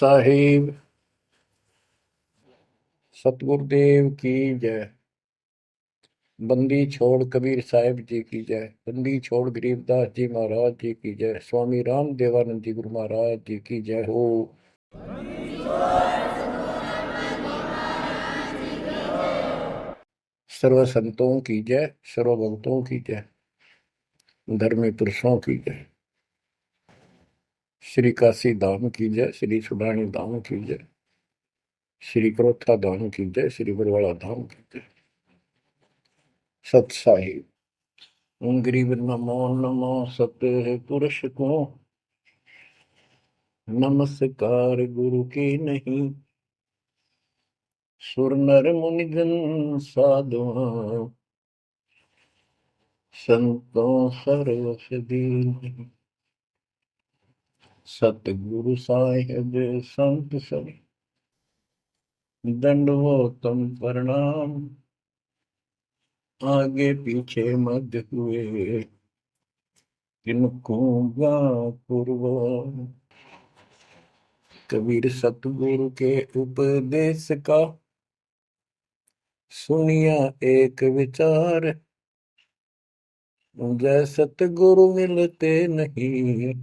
साहिब सतगुरुदेव की जय। बंदी छोड़ कबीर साहिब जी की जय। बंदी छोड़ गरीबदास जी महाराज जी की जय। स्वामी राम देवानंद जी गुरु महाराज जी की जय हो। सर्व संतों की जय, सर्व भक्तों की जय, धर्मी पुरुषों की जय। श्री काशी धाम की जय, श्री सुडानी धाम की जय, श्री क्रोथा धाम की जय, श्री बरवाड़ा धाम की जय। सत साहिब गरीब नमो नमो सत्य पुरुष को नमस्कार गुरु की नहीं। सुर नर मुनिजन साधुआ संतों सर्वसदीन। सतगुरु साहिब संत सब दंडवतम प्रणाम। आगे पीछे मध्य हुए किनको पूर्व। कबीर सतगुरु के उपदेश का सुनिया एक विचार। जय सतगुरु मिलते नहीं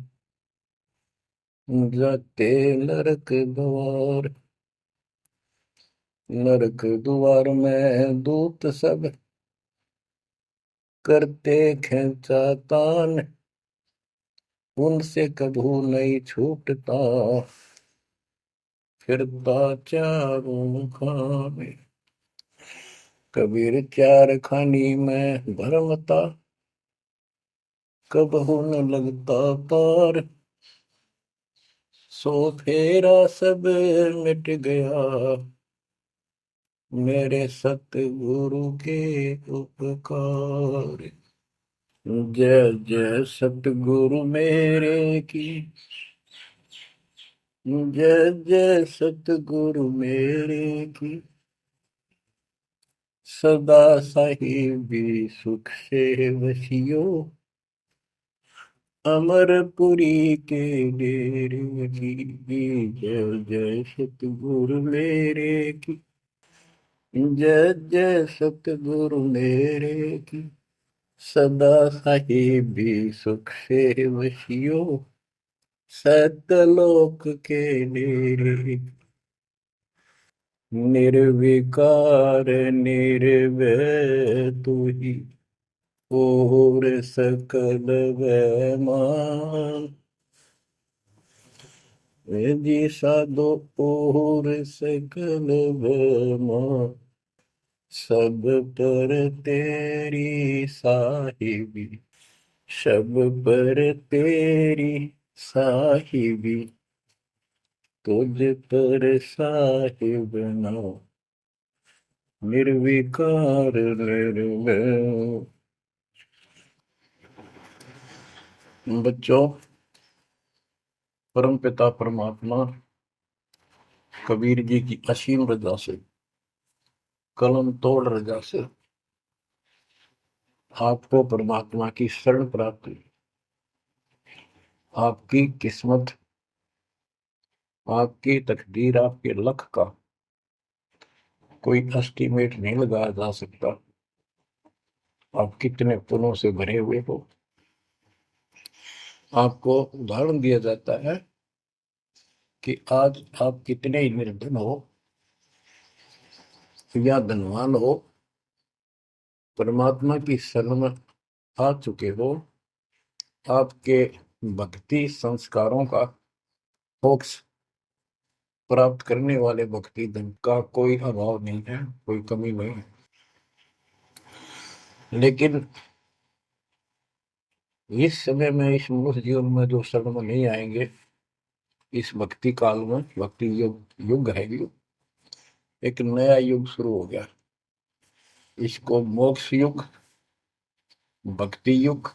जाते नरक द्वार। नरक द्वार में दूत सब करते खेचातान। उनसे कभू नहीं छूटता फिरता चारों खाने। कबीर चार खानी में भरमता कबहू न लगता पार। सो फेरा सब मिट गया मेरे सतगुरु के उपकार। जय जय सतगुरु मेरे की जय जय सतगुरु मेरे की। सदा साहिबी सुख से वसियो अमरपुरी के डेरे की। जय जय सतगुरु मेरे की जय जय सतगुरु मेरे की। सदा साहिबी सुख से वसियो सतलोक के डेरे। निर्विकार निर्भय तू ही और सकल वैमान। जी साधो और सकल वैमान। सब पर तेरी साहिबी सब पर तेरी साहिबी। तुझ पर साहिब नाम निर्विकार निर्भय। बच्चों, परम पिता परमात्मा कबीर जी की असीम रजा से, कलम तोड़ रजा से आपको परमात्मा की शरण प्राप्त हुई। आपकी किस्मत, आपकी तकदीर, आपके लक का कोई एस्टीमेट नहीं लगाया जा सकता। आप कितने पुण्यों से भरे हुए हो। आपको उदाहरण दिया जाता है कि आज आप कितने ही निर्धन हो या धनवान हो, परमात्मा की शरण में आ चुके हो। आपके भक्ति संस्कारों का मोक्ष प्राप्त करने वाले भक्ति धन का कोई अभाव नहीं है, कोई कमी नहीं है। लेकिन इस समय में, इस मनुष्य जीवन में जो शरण में नहीं आएंगे, इस भक्ति काल में, भक्ति युग है, एक नया युग शुरू हो गया। इसको मोक्ष युग, भक्ति युग,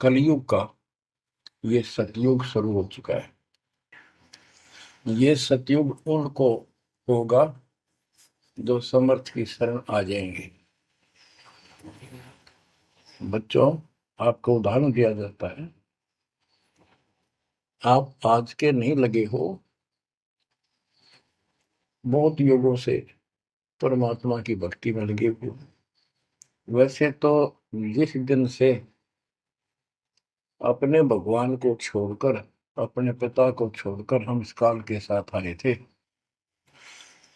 कलयुग का ये सतयुग शुरू हो चुका है। ये सतयुग उनको होगा जो समर्थ की शरण आ जाएंगे। बच्चों, आपको उदाहरण दिया जाता है, आप आज के नहीं लगे हो, बहुत युगों से परमात्मा की भक्ति में लगे हुए। वैसे तो जिस दिन से अपने भगवान को छोड़कर, अपने पिता को छोड़कर हम इस काल के साथ आए थे,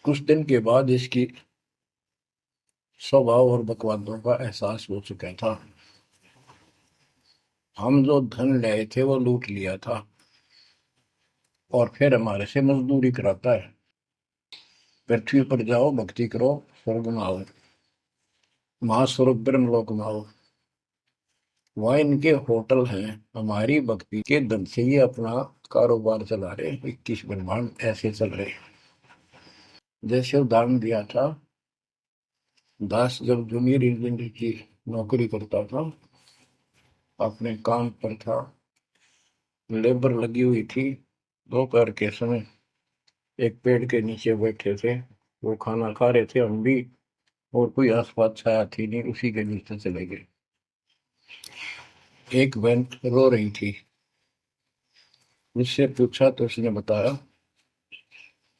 कुछ दिन के बाद इसकी स्वभाव और बकवादों का एहसास हो चुका था। हम जो धन लाए थे वो लूट लिया था और फिर हमारे से मजदूरी कराता है। पृथ्वी पर जाओ, भक्ति करो, स्वर्ग में आओ, महास्वर्ग ब्रह्मलोक में आओ। वहाँ इनके होटल हैं। हमारी भक्ति के धन से ये अपना कारोबार चला रहे। 21 ब्रह्मांड ऐसे चल रहे। जैसे उदाहरण दिया था, दास जब जूनियर इंजीनियर की नौकरी करता था, अपने काम पर था, लेबर लगी हुई थी, दोपहर के समय एक पेड़ के नीचे बैठे थे, वो खाना खा रहे थे, हम भी, और कोई आसपास छाया थी नहीं, उसी के नीचे चले गए। एक बहन रो रही थी, उससे पूछा तो उसने बताया,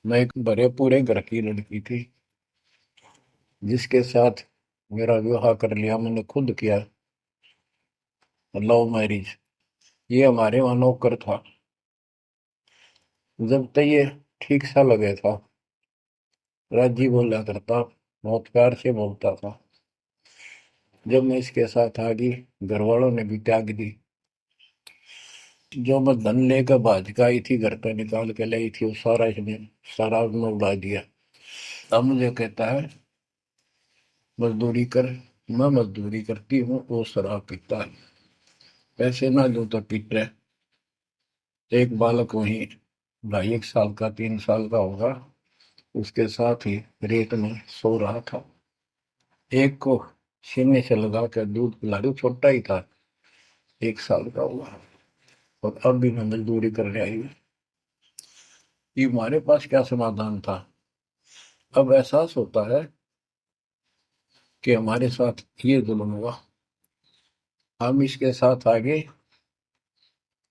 मैं एक बड़े पूरे घर की लड़की थी जिसके साथ मेरा विवाह कर लिया, मैंने खुद किया, लव मैरिज। ये हमारे वहां नौकर था। जब तक ये ठीक सा लगे था, राजी बोला करता, बहुत प्यार से बोलता था। जब मैं इसके साथ आ गई, घर वालों ने भी त्याग दी। जो मैं धन लेकर भाज का आई थी, घर पे निकाल के लाई थी, वो सारा इसने शराब में उड़ा दिया। अब मुझे कहता है मजदूरी कर। मैं मजदूरी करती हूँ, वो शराब पीता है। पैसे ना दो तो पीट रहे। एक बालक वहीं 2.5 साल का, 3 साल का होगा, उसके साथ ही रेत में सो रहा था। एक को सीने से लगा कर दूध पिला रही, छोटा ही था, 1 साल का हुआ, और अब भी मैं मजदूरी करने आई हूँ। ये हमारे पास क्या समाधान था? अब एहसास होता है कि हमारे साथ ये जुल्म हुआ, हम इसके साथ आगे।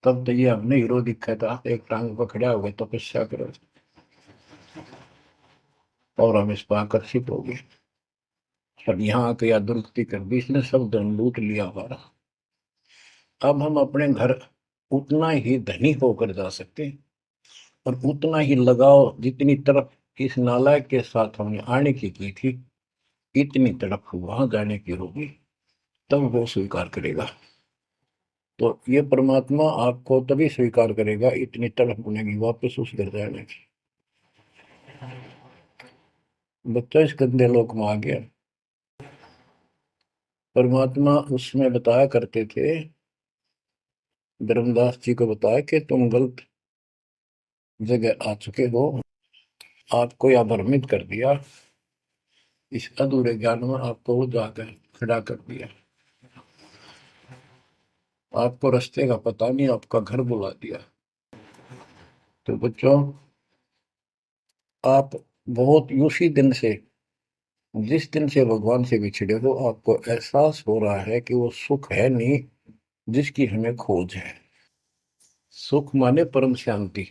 तब तो ये हमने हीरो दिखा था, एक टांग पकड़ा हुए तपस्या करो, और हम इस पर आकर्षित हो गए। अब यहाँ आके या दुर्गति कर दी, इसने सब धन लूट लिया हमारा। अब हम अपने घर उतना ही धनी होकर जा सकते हैं, और उतना ही लगाव जितनी तरफ इस नालायक के साथ हमने आने की थी, इतनी तरफ वहां जाने की होगी, तब वो स्वीकार करेगा। तो ये परमात्मा आपको तभी स्वीकार करेगा, इतनी तरफ बनेगी वापस उस घर जाने की। बच्चा इस गंदे लोक में आ गया। परमात्मा उसमें बताया करते थे, धर्मदास जी को बताया कि तुम गलत जगह आ चुके हो, आपको या भ्रमित कर दिया, इस अधूरे ज्ञान में आपको वो जाकर खड़ा कर दिया, आपको रास्ते का पता नहीं, आपका घर बुला दिया। तो बच्चों, आप बहुत उसी दिन से, जिस दिन से भगवान से बिछड़े हो, आपको एहसास हो रहा है कि वो सुख है नहीं जिसकी हमें खोज है। सुख माने परम शांति।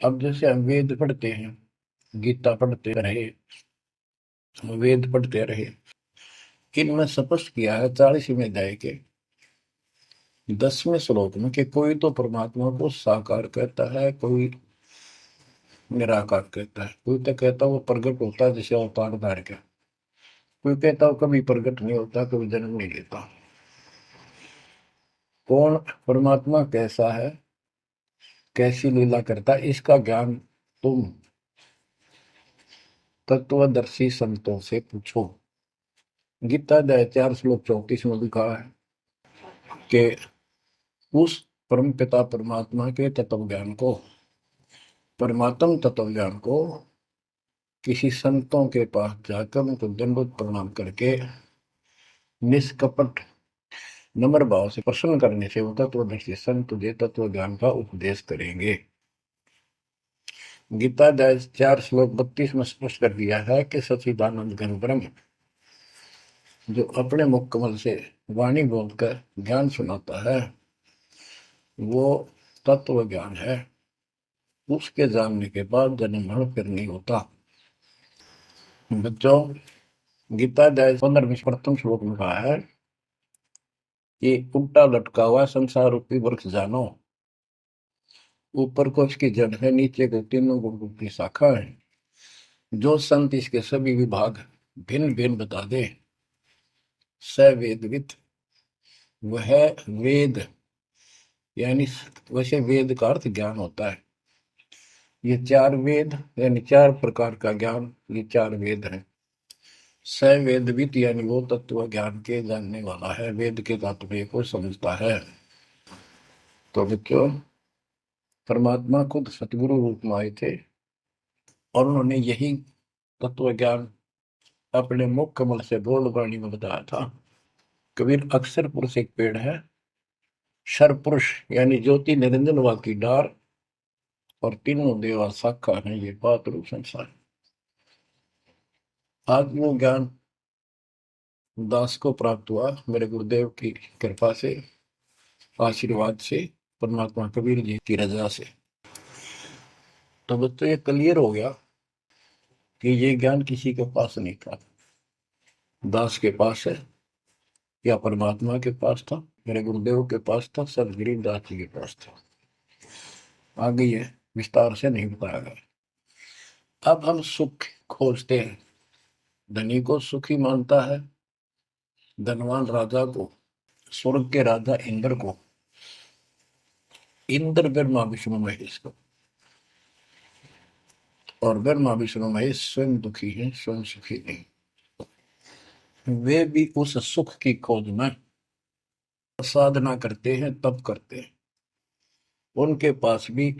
अब जैसे हम वेद पढ़ते हैं, गीता पढ़ते रहे, वेद पढ़ते रहे, इनमें स्पष्ट किया है 40वें अध्याय के 10वें श्लोक में कि कोई तो परमात्मा को साकार कहता है, कोई निराकार कहता है, कोई तो कहता है वो प्रकट होता है जैसे अवतार धार के, कोई कहता है कभी प्रकट नहीं होता, कभी जन्म नहीं लेता। कौन परमात्मा कैसा है, कैसी लीला करता है, इसका ज्ञान तुम तत्वदर्शी संतों से पूछो। गीता अध्याय 4 श्लोक 34 में लिखा है कि उस परम पिता परमात्मा के तत्व ज्ञान को, परमात्म तत्व ज्ञान को किसी संतों के पास जाकर उनको दंडवत प्रणाम करके निष्कपट नम्र भाव से प्रसन्न करने से वो तत्वदर्शी संत तुझे तत्व ज्ञान का उपदेश करेंगे। गीता अध्याय 4 श्लोक 32 में स्पष्ट कर दिया है कि सच्चिदानंद घन ब्रह्म जो अपने मुख कमल से वाणी बोलकर ज्ञान सुनाता है, वो तत्व ज्ञान है। उसके जानने के बाद जन्म मरण फिर नहीं होता। बच्चों, गीता अध्याय 15 प्रथम श्लोक में कहा है कि उल्टा लटका हुआ संसार रूपी वृक्ष जानो, ऊपर को इसकी जड़ है, नीचे को तीनों गुण रूपी शाखा है। जो संत इसके सभी विभाग भिन्न भिन्न बता दे, स वेदविद, वह वेद, यानी वैसे वेद का अर्थ ज्ञान होता है। ये चार वेद यानी चार प्रकार का ज्ञान, ये चार वेद हैं। स वेदविद यानी वो तत्व ज्ञान के जानने वाला है, वेद के तात्पर्य को समझता है। तो बच्चों, परमात्मा खुद सतगुरु रूप में आए थे और उन्होंने यही तत्व ज्ञान अपने मुख कमल से बोल वाणी में बताया था। कबीर अक्षर पुरुष एक पेड़ है, शर पुरुष यानी ज्योति निरंजन वा की डार, और तीनों देवा शाखा है ये बात रूप संसार। आज वो ज्ञान दास को प्राप्त हुआ मेरे गुरुदेव की कृपा से, आशीर्वाद से, परमात्मा कबीर जी की रजा से। तो बच्चों, ये क्लियर हो गया कि ये ज्ञान किसी के पास नहीं था, दास के पास है या परमात्मा के पास था, मेरे गुरुदेव के पास था, सब गरीबदास जी के पास था। आगे ये विस्तार से नहीं बताया गया। अब हम सुख खोजते हैं, धनी को सुखी मानता है, धनवान राजा को, स्वर्ग के राजा इंद्र को, इंद्र ब्रह्मा विष्णु महेश को, और ब्रह्मा विष्णु महेश स्वयं दुखी है, स्वयं सुखी नहीं। वे भी उस सुख की खोज में साधना करते हैं, तप करते हैं। उनके पास भी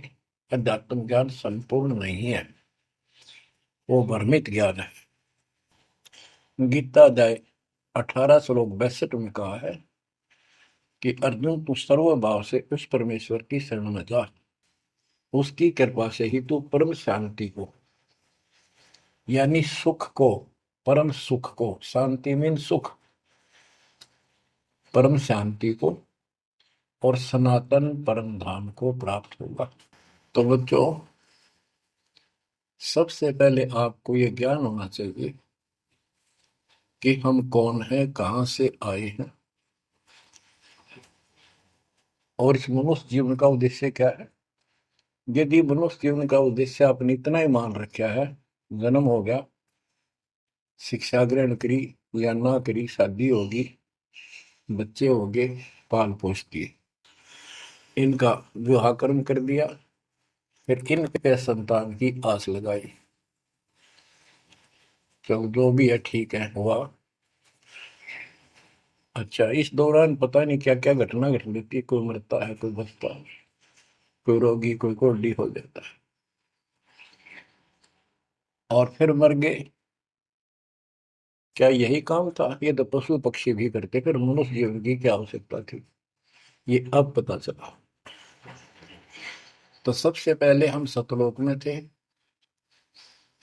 अध्यात्म ज्ञान संपूर्ण नहीं है, वो भ्रमित ज्ञान है। गीता अध्याय 18 श्लोक 62 में कहा है कि अर्जुन, तू सर्व भाव से उस परमेश्वर की शरण में जा, उसकी कृपा से ही तू परम शांति को, यानी सुख को, परम सुख को, शांति मीन सुख, परम शांति को और सनातन परम धाम को प्राप्त होगा। तो बच्चों, सबसे पहले आपको यह ज्ञान होना चाहिए कि हम कौन हैं, कहां से आए हैं, और इस मनुष्य जीवन का उद्देश्य क्या है। यदि मनुष्य जीवन का उद्देश्य आपने इतना ही मान रखा है, जन्म हो गया, शिक्षा ग्रहण करी या ना करी, शादी होगी, बच्चे होंगे, पाल पोष दिए, इनका विवाह कर्म कर दिया, फिर इनके संतान की आस लगाई, चलो जो भी है ठीक है, हुआ। अच्छा, इस दौरान पता नहीं क्या क्या घटना घट जाती है, कोई मरता है, कोई बचता है, कोई रोगी, कोई कोढ़ी हो जाता है, और फिर मर गए। क्या यही काम था? ये तो पशु पक्षी भी करते, फिर मनुष्य जीवन की क्या आवश्यकता थी, ये अब पता चला। तो सबसे पहले हम सतलोक में थे,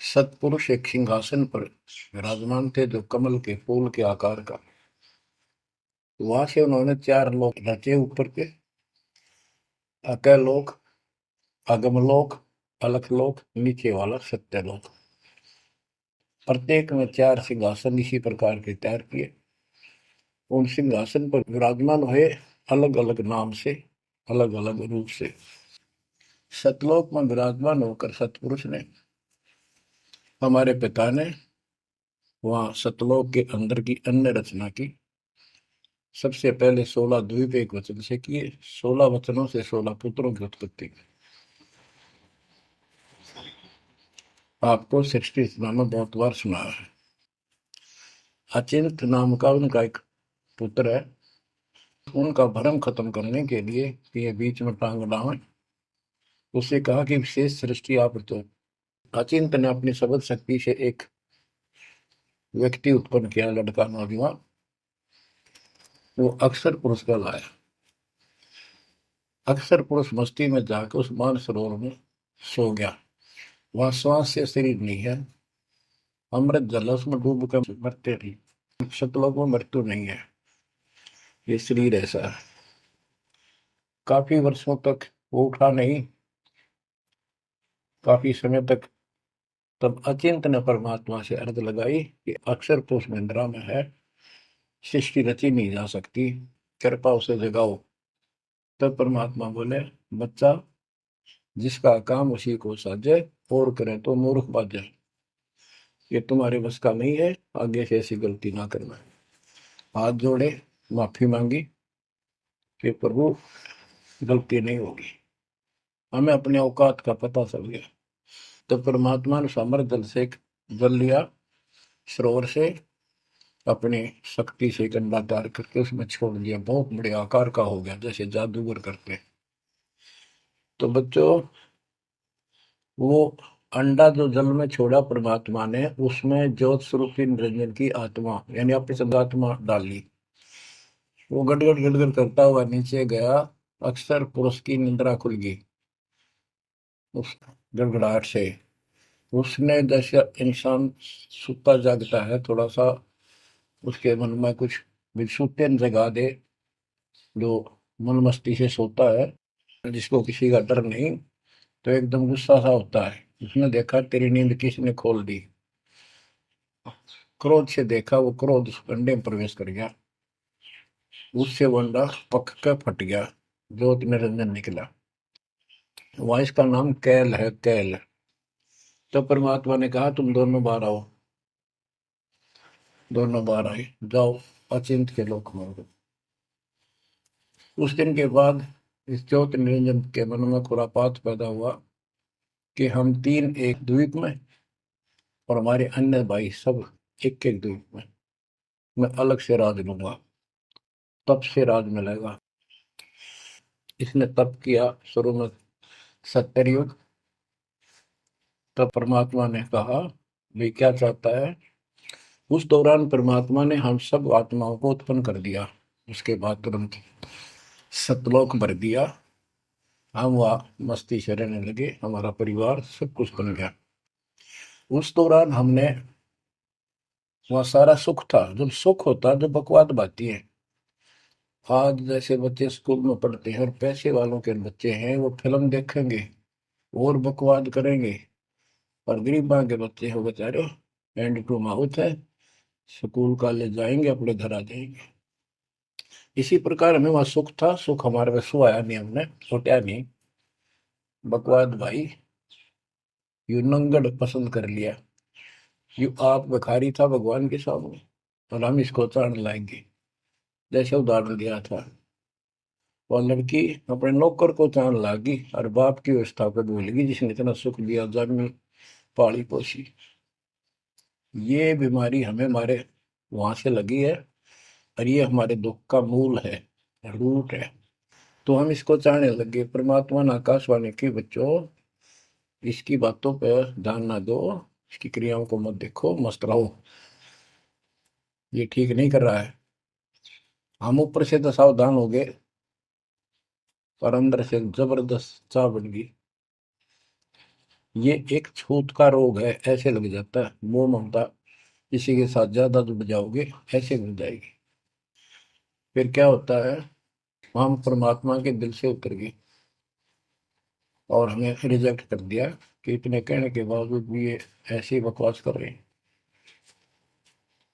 सतपुरुष एक सिंहासन पर विराजमान थे जो कमल के फूल के आकार का। वहां से उन्होंने चार लोक रचे ऊपर के, अकलोक, अगमलोक, अलखलोक, नीचे वाला सत्यलोक। प्रत्येक में चार सिंहासन इसी प्रकार के तैयार किए। उन सिंहासन पर विराजमान हुए अलग अलग नाम से, अलग अलग रूप से। सतलोक में विराजमान होकर सतपुरुष ने, हमारे पिता ने, वहां सतलोक के अंदर की अन्य रचना की। सबसे पहले 16 द्वीप एक वचन से किए, 16 वचनों से 16 पुत्रों की उत्पत्ति। आपको सृष्टि रचना में बहुत बार सुना है। अचिंत नाम का उनका एक पुत्र है, उनका भ्रम खत्म करने के लिए कि ये बीच में टांग डालें, उसे कहा कि विशेष सृष्टि आप तो। अचिंत ने अपनी शब्द शक्ति से एक व्यक्ति उत्पन्न किया, लड़का नौजवान, वो अक्षर पुरुष का लाया। अक्षर पुरुष मस्ती में जाकर उस मानसरोवर में सो गया। वहां श्वास से शरीर नहीं है, अमृत जल उसमें डूब कर मरते नहीं, सतलोक में मृत्यु नहीं है, ये शरीर ऐसा है। काफी वर्षों तक वो उठा नहीं, काफी समय तक। तब अचिंत ने परमात्मा से अर्ज लगाई कि अक्षर तो उस निंद्रा में है, सृष्टि रची नहीं जा सकती, कृपा उसे जगाओ। तब परमात्मा बोले, बच्चा, जिसका काम उसी को साजे, और करे तो मूर्ख बाजे। ये तुम्हारे बस का नहीं है, आगे से ऐसी गलती ना करना। हाथ जोड़े, माफी मांगी कि प्रभु गलती नहीं होगी। हमें अपने औकात का पता चल गया। तो परमात्मा ने समर जल से जल लिया, सरोवर से, अपनी शक्ति से गंडा डाल करके उसमें छोड़ दिया। बहुत बड़े आकार का हो गया, जैसे जादूगर करते हैं। तो बच्चों, वो अंडा जो जल में छोड़ा परमात्मा ने, उसमें ज्योत स्वरूपी निरंजन की आत्मा यानी अपनी सदात्मा डाली। वो गड़गड़ गड़गड़ करता हुआ नीचे गया। अक्सर पुरुष की निंद्रा खुल गई उस गड़गड़ाहट से। उसने, जैसे इंसान सुता जागता है, थोड़ा सा उसके मन में कुछ विक्षुप्तन जगा दे, जो मन मस्ती से सोता है, जिसको किसी का डर नहीं, तो एकदम गुस्सा सा होता है। उसने देखा तेरी नींद किसने खोल दी। क्रोध से देखा, वो क्रोध उस अंडे में प्रवेश कर गया। उससे वो अंडा पक कर फट गया, ज्योति निरंजन निकला। वहां इसका नाम कैल है, कैल। तो परमात्मा ने कहा, तुम दोनों बाहर आओ। दोनों बाहर आए, जाओ अचिंत के लोक में। उस दिन के बाद इस ज्योति निरंजन के मन में खुरापात पैदा हुआ कि हम तीन एक द्वीप में, और हमारे अन्य भाई सब एक एक द्वीप में। मैं अलग से राज लूंगा, तप से राज मिलेगा। इसने तप किया शुरू में, 70 युग। तब परमात्मा ने कहा, भाई क्या चाहता है। उस दौरान परमात्मा ने हम सब आत्माओं को उत्पन्न कर दिया। उसके बाद तुरंत सतलोक भर दिया। हम वहाँ मस्ती से रहने लगे, हमारा परिवार सब कुछ बन गया। उस दौरान हमने, वहाँ सारा सुख था। जब सुख होता है, जब बकवाद बाती है। आज जैसे बच्चे स्कूल में पढ़ते हैं और पैसे वालों के बच्चे हैं, वो फिल्म देखेंगे और बकवाद करेंगे। और गरीबा के बच्चे हो बेचारे, हैंड टू माउथ है, स्कूल कॉलेज जाएंगे, अपने घर आ जाएंगे। इसी प्रकार हमें वहां सुख था। सुख हमारे में सुहाया नहीं, हमने छुटा नहीं। बकवाद भाई, यू नंगड़ पसंद कर लिया। यू आप भिखारी था भगवान के सामने, और हम इसको चाण लाएंगे। जैसे उदाहरण दिया था, वो लड़की अपने नौकर को चाण लागी और बाप की व्यवस्था को भूल गई, जिसने इतना सुख दिया, जन्मी पाली पोसी। ये बीमारी हमें हमारे वहां से लगी है, और ये हमारे दुख का मूल है, रूट है। तो हम इसको चाहने लगे। परमात्मा ने आकाशवाणी की, बच्चों इसकी बातों पर ध्यान ना दो, इसकी क्रियाओं को मत देखो, मस्त रहो, ये ठीक नहीं कर रहा है। हम ऊपर से तो सावधान हो गए, पर अंदर से जबरदस्त चाह बन गई। ये एक छूत का रोग है, ऐसे लग जाता है। मोह ममता किसी के साथ ज्यादा जुड़ जाओगे, ऐसे मिल जाएगी। फिर क्या होता है, हम परमात्मा के दिल से उतर गए और हमें रिजेक्ट कर दिया कि इतने कहने के बावजूद भी ये ऐसी बकवास कर रहे हैं।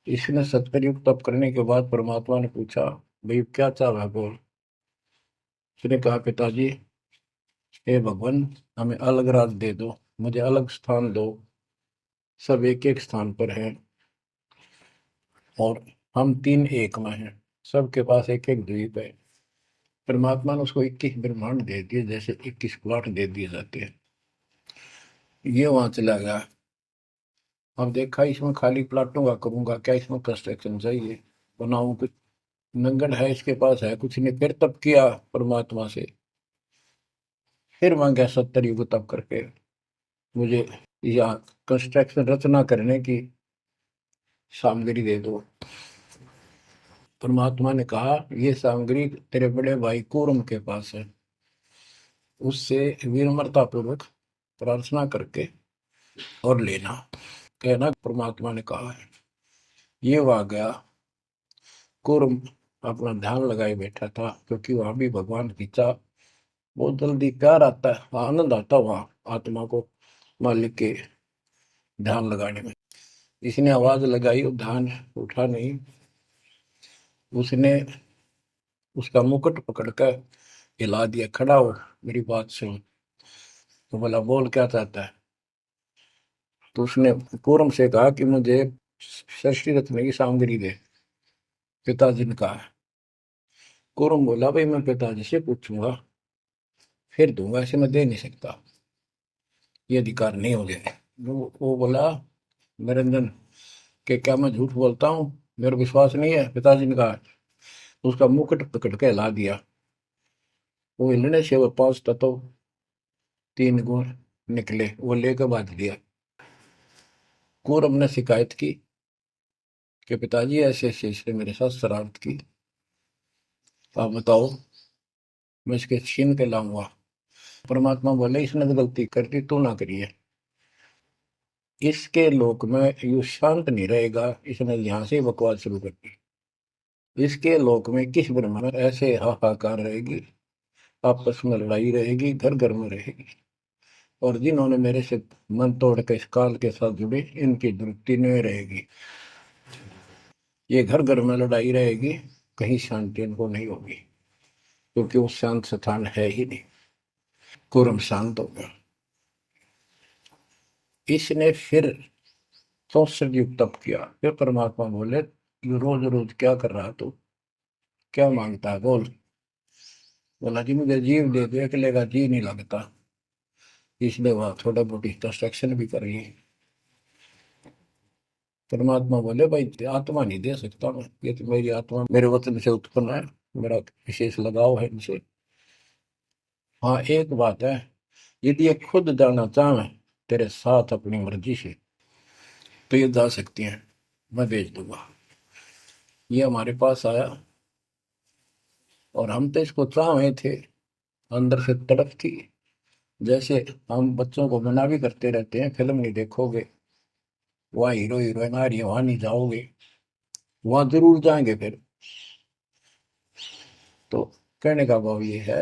इसने 70 युग तप करने के बाद परमात्मा ने पूछा, भाई क्या चाह रहा है, बोल। उसने कहा, पिताजी, हे भगवान, हमें अलग राज दे दो, मुझे अलग स्थान दो। सब एक एक स्थान पर हैं, और हम तीन एक में हैं। सबके पास एक एक द्वीप है। परमात्मा ने उसको 21 ब्रह्मांड दे दिए, जैसे 21 प्लॉट दे दिए जाते हैं। ये वहां चला गया। अब देखा, इसमें खाली प्लाटों का करूंगा क्या, इसमें कंस्ट्रक्शन चाहिए, बनाऊं कुछ। नंगन है, इसके पास है कुछ नहीं। फिर तब किया परमात्मा से, फिर मांगा 70 युग तब करके, मुझे यहाँ कंस्ट्रक्शन रचना करने की सामग्री दे दो। परमात्मा ने कहा, ये सामग्री तेरे बड़े भाई कूरम के पास है, उससे विनम्रता पूर्वक प्रार्थना करके और लेना, कहना परमात्मा ने कहा है। ये वहां गया। कूरम अपना ध्यान लगाए बैठा था, क्योंकि वहां भी भगवान की चाह बहुत जल्दी, प्यार आता है, आनंद आता है वहां आत्मा को। मालिक के ध्यान लगाने में। इसने आवाज लगाई और ध्यान उठा नहीं। उसने उसका मुकुट पकड़कर हिला दिया, खड़ा हो मेरी बात सुन। तो बोला बोल क्या चाहता है। तो उसने पूरम से कहा कि मुझे षष्ठी रत्न की सामग्री दे, पिताजी ने कहा। पूरम बोला भाई मैं पिताजी से पूछूंगा फिर दूंगा, ऐसे मैं दे नहीं सकता, ये अधिकार नहीं हो गया। वो बोला निरंजन कि क्या मैं झूठ बोलता हूँ, मेरा विश्वास नहीं है। पिताजी ने कहा। उसका मुकुट पकड़ के हिला दिया। वो हिलने से वो 5 तत्व 3 गुण निकले, वो लेकर बांध दिया। कौरव ने शिकायत की कि पिताजी ऐसे ऐसे इसने मेरे साथ शरारत की, आप बताओ मैं इसके छीन के लाऊंगा। परमात्मा बोले इसने तो गलती कर दी, तू ना करिए। इसके लोक में यू शांत नहीं रहेगा, इसने यहां से बकवास शुरू कर दी। इसके लोक में किस ब्रह्मा में ऐसे हाहाकार रहेगी, आपस में लड़ाई रहेगी, घर घर में रहेगी। और जिन्होंने मेरे से मन तोड़ के इस काल के साथ जुड़े, इनकी दुरुक्ति नहीं रहेगी। ये घर घर में लड़ाई रहेगी, कहीं शांति इनको नहीं होगी, क्योंकि वो शांत स्थान है ही नहीं। कुरम शांत हो गया। इसने फिर 64 युग तप किया। फिर परमात्मा बोले ये रोज रोज क्या कर रहा तू, क्या मांगता है बोल। बोला जी मुझे जीव दे दो, अकेले का जी नहीं लगता, इसलिए वह थोड़ा बहुत कंस्ट्रक्शन भी करिए। परमात्मा बोले भाई आत्मा नहीं दे सकता मैं, ये तो मेरी आत्मा मेरे वतन से उत्पन्न है, मेरा विशेष लगाव है इनसे। हाँ एक बात है, यदि ये खुद जाना चाहे तेरे साथ अपनी मर्जी से तो ये जा सकती हैं, मैं भेज दूंगा। ये हमारे पास आया और हम तो इसको चाहे थे, अंदर से तड़प थी। जैसे हम बच्चों को मना भी करते रहते हैं, फिल्म नहीं देखोगे, वहाँ हीरो हीरोइन आ रही है वहां नहीं जाओगे, वहां जरूर जाएंगे फिर। तो कहने का भाव ये है,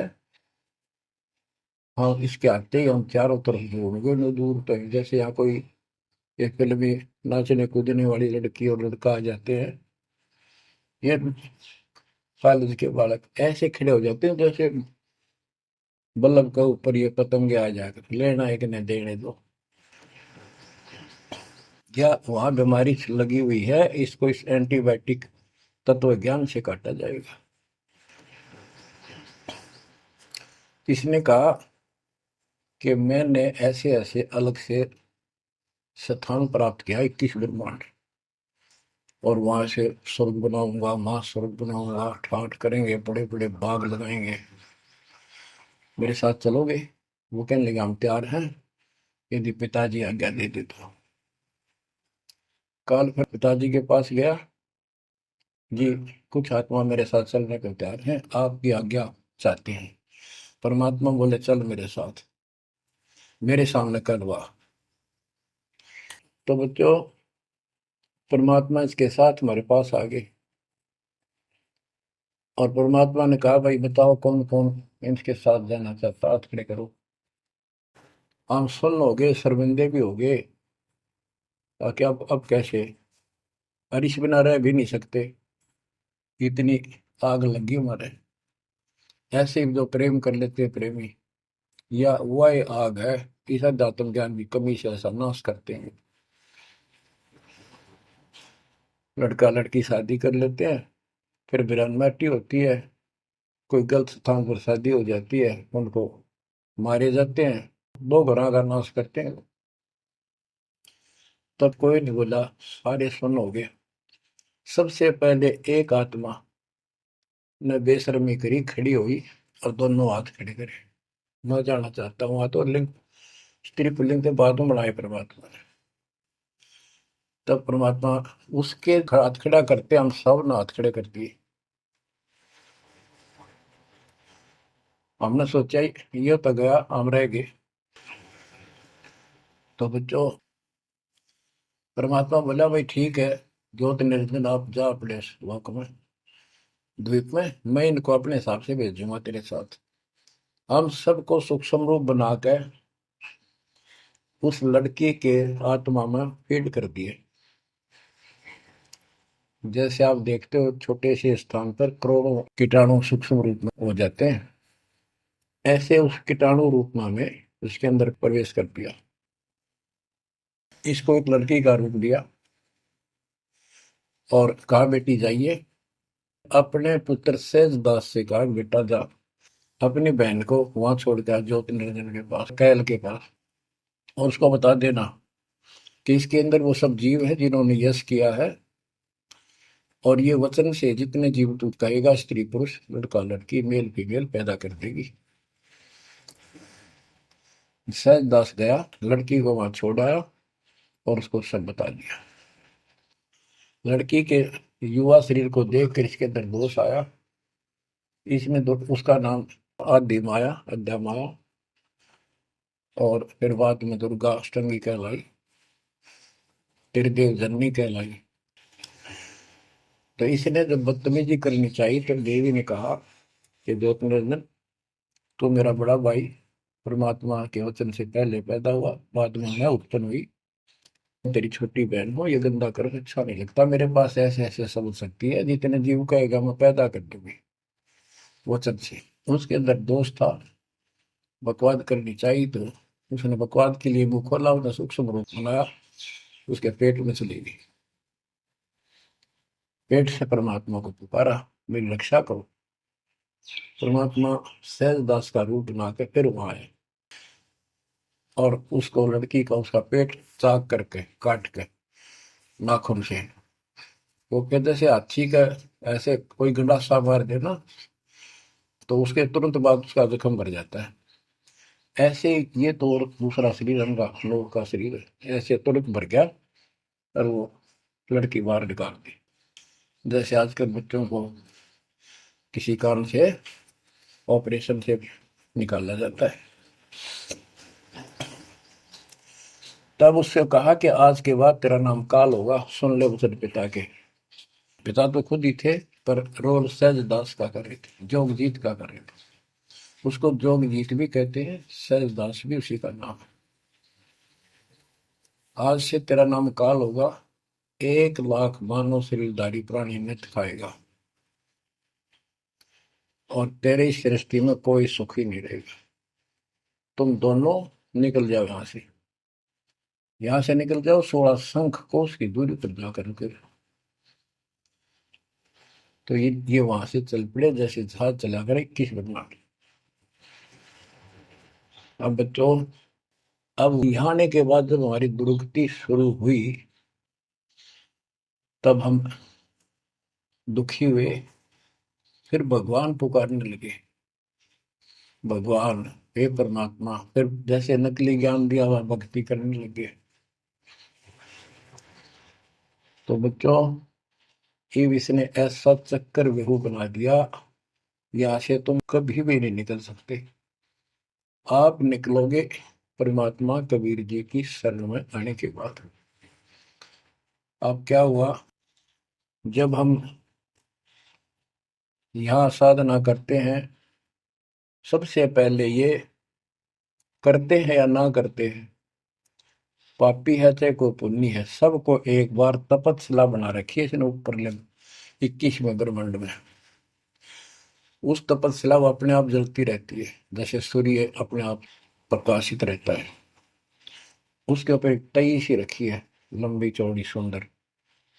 हाँ इसके आते ही हम चारों तरफ ढूंढोगे न दूर तक। जैसे यहाँ कोई एक फिल्म में नाचने कूदने वाली लड़की और लड़का आ जाते हैं, ये कॉलेज के बालक ऐसे खड़े हो जाते हैं जैसे बल्लभ का ऊपर ये पतंगे आ जाकर लेना एक ने देने दो। या वहां बीमारी लगी हुई है, इसको इस एंटीबायोटिक तत्व ज्ञान से काटा जाएगा। इसने कहा कि मैंने ऐसे ऐसे अलग से स्थान प्राप्त किया 21 ब्रह्मांड, और वहां से स्वर्ग बनाऊंगा, महास्वर्ग बनाऊंगा, ठाठ करेंगे, बड़े बड़े बाग लगाएंगे, मेरे साथ चलोगे। वो कहने लगे हम तैयार हैं, यदि पिताजी आज्ञा दे दे तो। काल फिर पिताजी के पास गया, जी कुछ आत्मा मेरे साथ चलने को तैयार हैं, आपकी आज्ञा चाहते हैं। परमात्मा बोले चल मेरे साथ, मेरे सामने करवा। तो बच्चों परमात्मा इसके साथ हमारे पास आ गए, और परमात्मा ने कहा भाई बताओ कौन कौन इनके साथ जाना चाहता, हाथ खड़े करो। हम सुन हो गए, शर्मिंदे भी हो गए, ताकि अब कैसे बारिश बिना रह भी नहीं सकते, इतनी आग लगी हमारे। ऐसे जो प्रेम कर लेते हैं प्रेमी, या वह आग है इस अध्यात्म ज्ञान की कमी से ऐसा नाश करते हैं। लड़का लड़की शादी कर लेते हैं, फिर वीरानमाटी होती है, कोई गलत स्थान पर शादी हो जाती है, उनको मारे जाते हैं, 2 घरों का नाश करते हैं। तब कोई नहीं बोला, सारे सुन हो गए। सबसे पहले एक आत्मा ने बेशर्मी करी, खड़ी हुई और दोनों हाथ खड़े करे, मैं जाना चाहता हूँ। तो लिंग स्त्री पुल्लिंग के बाद में बढ़ाए परमात्मा ने। तब परमात्मा उसके हाथ खड़ा करते हम सब ने हाथ खड़े कर दिए। हमने सोचा ये तो गया, हम रह गए। तो बच्चों परमात्मा बोला भाई ठीक है, ज्योत निर्जन आप जा अपने लोक में, द्वीप में, मैं इनको अपने हिसाब से भेजूंगा तेरे साथ। हम सबको सूक्ष्म रूप बना के उस लड़की के आत्मा में फीड कर दिए। जैसे आप देखते हो छोटे से स्थान पर करोड़ों कीटाणु सूक्ष्म रूप में हो जाते हैं, ऐसे उस कीटाणु रूप में उसके अंदर प्रवेश कर दिया। इसको एक लड़की का रूप दिया और कहा बेटी जाइए। अपने पुत्र सेज दास से कहा बेटा जा अपनी बहन को वहां छोड़ कर ज्योति निरंजन के पास, कैल के पास, और उसको बता देना कि इसके अंदर वो सब जीव है जिन्होंने यश किया है, और ये वचन से जितने जीव तू कहेगा स्त्री पुरुष लड़का लड़की मेल फीमेल पैदा कर देगी। सहज दास गया, लड़की को वहां छोड़ आया और उसको सब बता दिया। लड़की के युवा शरीर को देखकर इसके अंदर दोष आया। इसमें उसका नाम आदि माया, अद्या माया, और फिर बाद में दुर्गा अष्टमी कहलाई, त्रिदेव जननी कहलाई। तो इसने जब बदतमीजी करनी चाहिए तो देवी ने कहा कि ज्योति निरंजन तू मेरा बड़ा भाई परमात्मा के वचन से पहले पैदा हुआ, बाद में मैं उत्पन्न हुई, तेरी छोटी बहन हो, ये गंदा कर अच्छा नहीं लगता। मेरे पास ऐसे ऐसे सब शक्ति है, जितने जीव कहेगा मैं पैदा कर दूंगी वचन से। उसके अंदर दोष था, बकवाद करनी चाहिए तो उसने बकवाद के लिए मुंह खोला, उसने सूक्ष्म रूप बनाया, उसके पेट में चली गई। पेट से परमात्मा को पुकारा मेरी रक्षा करो। परमात्मा सहज दास का रूप बनाकर फिर वहां आए और उसको लड़की का उसका पेट चाक करके काट के नाखून से, वो कहते से हाथी का ऐसे कोई गंडासा मार दे ना तो उसके तुरंत बाद उसका जख्म भर जाता है, ऐसे ये तो और दूसरा शरीर अंगा लोग का शरीर ऐसे तुरंत भर गया और वो लड़की बाहर निकाल दी। जैसे आजकल बच्चों को किसी कारण से ऑपरेशन से निकाला जाता है। तब उससे कहा कि आज के बाद तेरा नाम काल होगा, सुन ले वचन पिता के। पिता तो खुद ही थे पर रोल सहज दास का कर रहे थे, जोगजीत का कर रहे थे। उसको जोगजीत भी कहते हैं, सहज दास भी उसी का नाम है। आज से तेरा नाम काल होगा, 1,00,000 मानव शरीरधारी प्राणी नित खाएगा और तेरे इस सृष्टि में कोई सुख ही नहीं रहेगा। तुम दोनों निकल जाओ यहाँ से निकल जाओ, 16 शंख कोस की दूरी पर जाकर रुके। तो ये वहां से चल पड़े जैसे जहाज चला कर 21 बदला। अब बच्चों, अब यहाँ आने के बाद जब हमारी दुर्गति शुरू हुई तब हम दुखी हुए, फिर भगवान पुकारने लगे, भगवान हे परमात्मा। फिर जैसे नकली ज्ञान दिया हुआ भक्ति करने लगे। तो बच्चों, ये इसने ऐसा चक्कर व्यू बना दिया, यहाँ से तुम कभी भी नहीं निकल सकते। आप निकलोगे परमात्मा कबीर जी की शरण में आने के बाद। अब क्या हुआ, जब हम यहाँ साधना करते हैं, सबसे पहले ये करते हैं या ना करते हैं, पापी है चाहे कोई पुण्य है, सबको एक बार तपस्या बना रखी है इसने ऊपर ले 21वें ब्रह्मांड में। उस तपस्या वो अपने आप जलती रहती है, जैसे सूर्य अपने आप प्रकाशित रहता है। उसके ऊपर एक तई सी रखी है, लंबी चौड़ी सुंदर,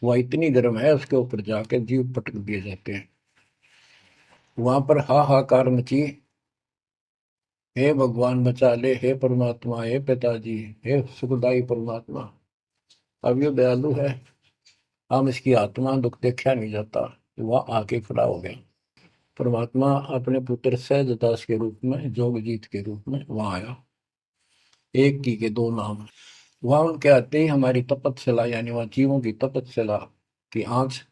वह इतनी गर्म है उसके ऊपर जाके जीव पटक दिए जाते हैं। वहां पर हाहाकार मची, हे भगवान बचा ले, हे परमात्मा, हे पिताजी, हे सुखदाई परमात्मा। अब ये दयालु है, हम इसकी आत्मा दुख देखा नहीं जाता। वह आके खड़ा हो गया। परमात्मा अपने पुत्र सहज दास के रूप में, जोगजीत के रूप में वहां आया। एक की के दो नाम। वहां उनके आते ही हमारी तपस्या, यानी वहां जीवों की तपस्या की आंच,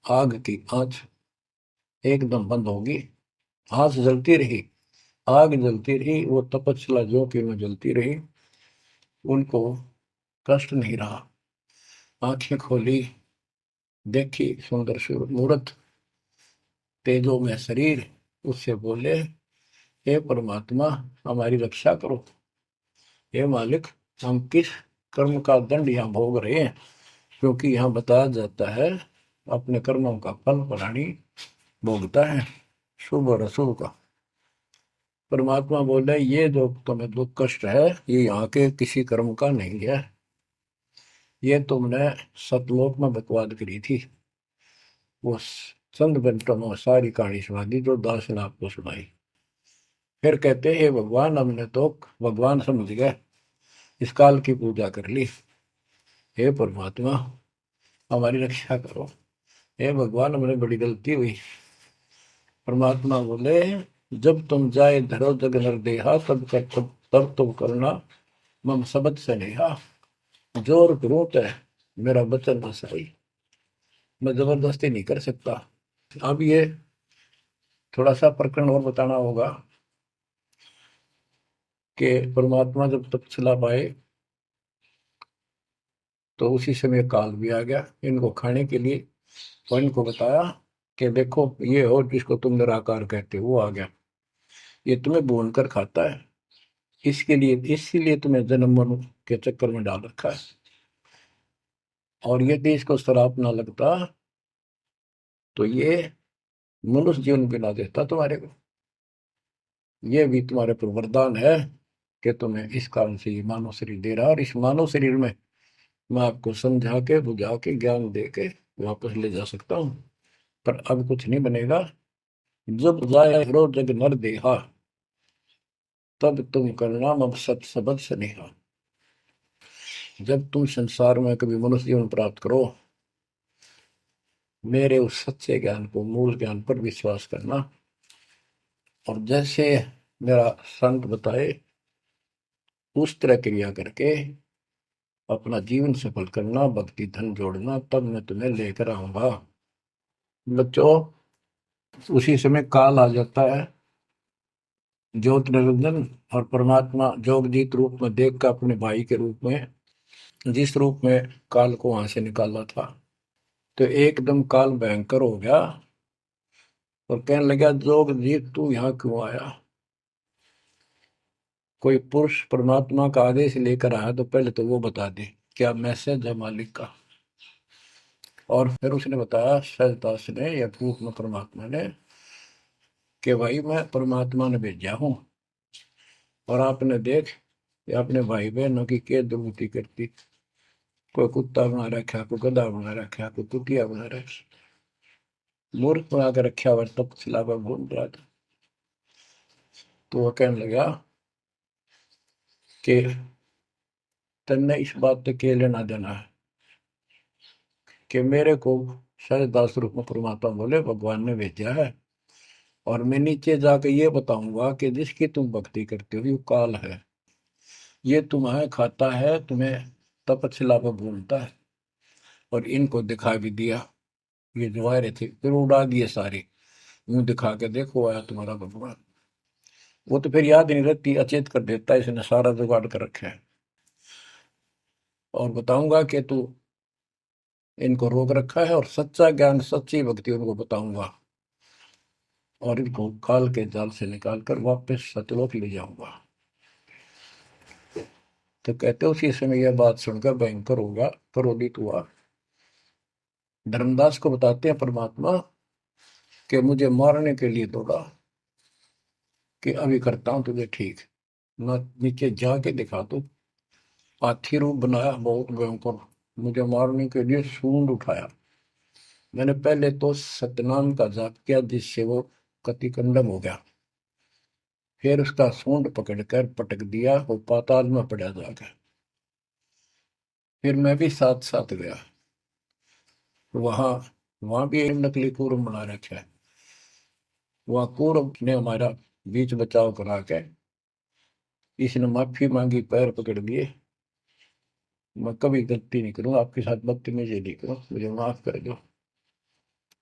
आग की आंच एकदम बंद होगी। आंच जलती रही, आग जलती रही, वो तपस्या जो कि में जलती रही, उनको कष्ट नहीं रहा। आंखें खोली, देखी सुंदर मूर्त, तेजो में शरीर, उससे बोले हे परमात्मा हमारी रक्षा करो। हे मालिक, हम किस कर्म का दंड यहाँ भोग रहे हैं? क्योंकि यहाँ बताया जाता है अपने कर्मों का फल प्राणी भोगता है, शुभ और अशुभ का। परमात्मा बोले ये जो तुम्हें दुख कष्ट है ये यहाँ के किसी कर्म का नहीं है, ये तुमने सतलोक में बकवाद करी थी। वो चंद मिनटों में सारी कहानी सुना दी जो दास ने आपको सुनाई। फिर कहते हे भगवान, हमने तो भगवान समझ गए, इस काल की पूजा कर ली। हे परमात्मा, हमारी रक्षा करो। हे भगवान, हमने बड़ी गलती हुई। परमात्मा बोले जब तुम जाए धरो जग नर देहा, तब तुम करना मम सबद से नेहा। जोर करूं है मेरा वचन बसाई, मैं जबरदस्ती नहीं कर सकता। अब ये थोड़ा सा प्रकरण और बताना होगा कि परमात्मा जब तक्षशिला पाए तो उसी समय काल भी आ गया इनको खाने के लिए, और इनको बताया कि देखो ये हो जिसको तुम निराकार कहते हो वो आ गया, ये तुम्हें भून कर खाता है, इसके लिए इसीलिए तुम्हें जन्म मनु के चक्कर में डाल रखा है। और यदि इसको श्राप ना लगता तो ये मनुष्य जीवन बिना देता तुम्हारे को। ये भी तुम्हारे पर वरदान है कि तुम्हें इस कारण से ये मानव शरीर दे रहा है, और इस मानव शरीर में मैं आपको समझा के बुझा के ज्ञान दे के वापस ले जा सकता हूँ। पर अब कुछ नहीं बनेगा। जब जाए रो जग नर देहा, तब तुम करना मब सत सबद स्नेहा। जब तुम संसार में कभी मनुष्य जीवन प्राप्त करो, मेरे उस सच्चे ज्ञान को, मूल ज्ञान पर विश्वास करना, और जैसे मेरा संत बताए उस तरह क्रिया करके अपना जीवन सफल करना, भक्ति धन जोड़ना, तब मैं तुम्हें लेकर आऊंगा। बच्चों, उसी समय काल आ जाता है ज्योत निरंजन, और परमात्मा जोगजीत रूप में देख कर अपने भाई के रूप में, जिस रूप में काल को वहां से निकाला था, तो एकदम काल भयंकर हो गया और कहने लगा जोगजीत तू यहाँ क्यों आया? कोई पुरुष परमात्मा का आदेश लेकर आया तो पहले तो वो बता दे क्या मैसेज है मालिक का। और फिर उसने बताया सहजदास ने या रूप में परमात्मा ने कि भाई मैं परमात्मा ने भेजा हूं, और आपने देख ये अपने भाई बहनों की क्या दुर्गति करती, कोई कुत्ता बना रखा, कोई गधा बना रखा, कोई कुतिया बना रखा, मूर्ख बना कर रखा हुआ, तब सिलावा घूम रहा था। तो वो कहने लगा कि तन्ने इस बात से के लेना देना है कि मेरे को सहजदास रूप में परमात्मा बोले भगवान ने भेजा है, और मैं नीचे जाकर ये बताऊंगा कि जिसकी तुम भक्ति करते हो ये काल है, ये तुम्हें खाता है, तुम्हें तपस्या पर भूलता है। और इनको दिखा भी दिया, ये जो आ रहे थे फिर उड़ा दिए सारे, यूं दिखा के देखो आया तुम्हारा भगवान। वो तो फिर याद नहीं रहती, अचेत कर देता है, इसने सारा जुगाड़ कर रखा है। और बताऊंगा कि तू इनको रोक रखा है, और सच्चा ज्ञान सच्ची भक्ति उनको बताऊंगा, और इनको काल के जाल से निकाल कर वापस सतलोक ले जाऊंगा। तो कहते उसी समय यह बात सुनकर भयंकर होगा, क्रोधित हुआ। धर्मदास को बताते हैं परमात्मा कि मुझे मारने के लिए दौड़ा, कि अभी करता हूं तुझे ठीक, ना नीचे जाके दिखा दो। हाथी रूप बनाया बहुत भयंकर, मुझे मारने के लिए सूंड उठाया। मैंने पहले तो सतनाम का जाप किया जिससे वो कति कंडम हो गया, फिर उसका सूंड पकड़कर पटक दिया, वो पाताल में पड़ा जाकर। फिर मैं भी साथ साथ गया, वहां वहां भी एक नकली कूर्म बना रखा है, वहां कूर्म ने हमारा बीच बचाव करा के इसने माफी मांगी, पैर पकड़ दिए, मैं कभी गलती नहीं करूँ आपके साथ, बदतमीजी नहीं करूँ, मुझे माफ कर दो।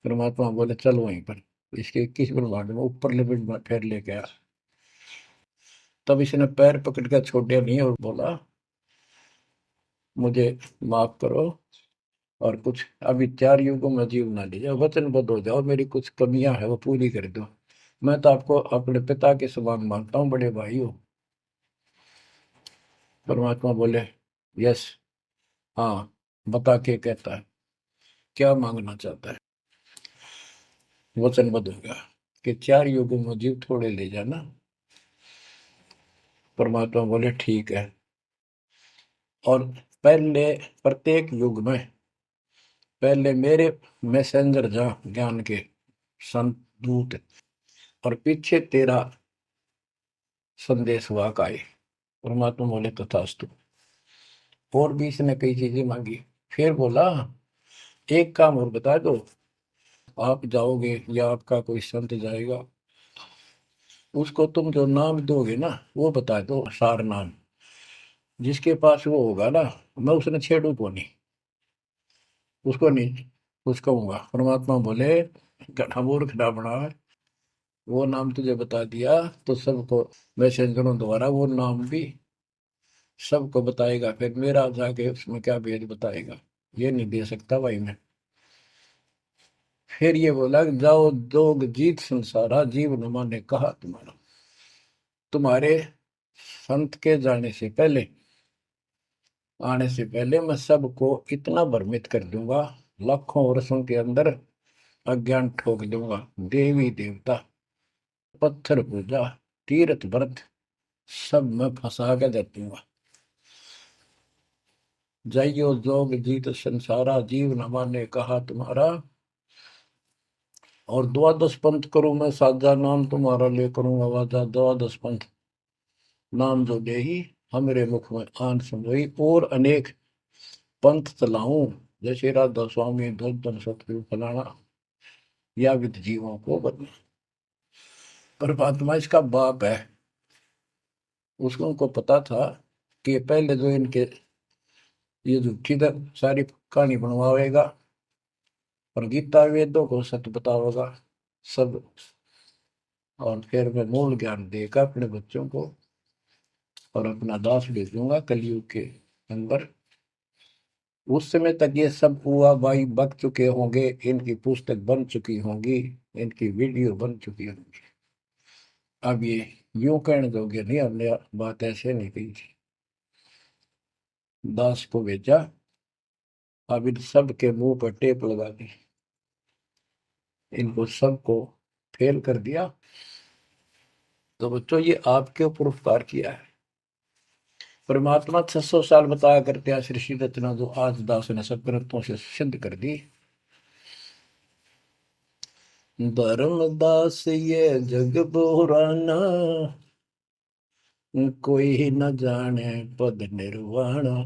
परमात्मा बोले चल वहीं पर इसके 21 ब्रह्मांड में ऊपर लिमिट में फिर लेके आया। तब इसने पैर पकड़ कर छोड़ नहीं और बोला मुझे माफ करो, और कुछ अभी 4 युगों में जीव ना लीजिए, वचनबद्ध हो जाओ, मेरी कुछ कमियां है वो पूरी कर दो। मैं तो आपको अपने पिता के समान मानता हूँ, बड़े भाई हो। परमात्मा बोले यस, हाँ, बता के कहता है क्या मांगना चाहता है। वचनबद्ध हो गया कि 4 युगों में जीव थोड़े ले जाना। परमात्मा बोले ठीक है। और पहले प्रत्येक युग में पहले मेरे मैसेंजर जा ज्ञान के संत दूत, और पीछे तेरा संदेश वाहक आए। परमात्मा बोले तथास्तु। और भी इसने कई चीजें मांगी। फिर बोला एक काम और बता दो, आप जाओगे या आपका कोई संत जाएगा, उसको तुम जो नाम दोगे ना वो बता दो, सार नाम। जिसके पास वो होगा ना, मैं उसने छेड़ू को नहीं, उसको नहीं कुछ कहूंगा। परमात्मा बोले गधा मूर्ख ना बना, वो नाम तुझे बता दिया तो सबको मैसेंजरों द्वारा वो नाम भी सबको बताएगा, फिर मेरा जाके उसमें क्या भेद बताएगा, ये नहीं दे सकता भाई मैं। फिर ये बोला कि जाओ जोग जीत संसारा, जीव न माने कहा तुम्हारा। तुम्हारे संत के जाने से पहले, आने से पहले मैं सबको इतना भ्रमित कर दूंगा, लाखों वर्षों के अंदर अज्ञान ठोक दूंगा। देवी देवता, पत्थर पूजा, तीर्थ व्रत सब मैं फंसा के दे दूंगा। जाइयो जोग जीत संसारा, जीव न माने कहा तुम्हारा। और द्वादश पंथ करूं मैं साजा, नाम तुम्हारा ले करूंगा वाजा। द्वादश पंथ नाम जो दे ही हमरे मुख में आन समोई, और अनेक पंथ चलाऊं, जैसे राधा स्वामी धन सतगुरु फलाना, या विद जीवों को बदला। परमात्मा इसका बाप है। उसको उनको पता था कि पहले जो इनके ये झूठी सारी कहानी बनवाएगा और गीता वेदों को सत्य बतावेगा सब, और फिर मैं मूल ज्ञान देगा अपने बच्चों को, और अपना दास भेजूंगा कलयुग के अंदर। उस समय तक ये सब हुआ भाई बक चुके होंगे, इनकी पुस्तक बन चुकी होंगी, इनकी वीडियो बन चुकी होंगी। अब ये यूं कहने दोगे नहीं, हमने बात ऐसे नहीं कही थी। दास को भेजा, अब इन सब के मुंह पर टेप लगा दी, इनको सबको फेल कर दिया। तो बच्चों ये आपके ऊपर उपकार किया है। परमात्मा 600 साल बताया करते हैं सृष्टि रचना, जो आज दास ने सब ग्रंथों से सिद्ध कर दी। धर्मदास ये जग बोराना, कोई न जाने पद निर्वाणा।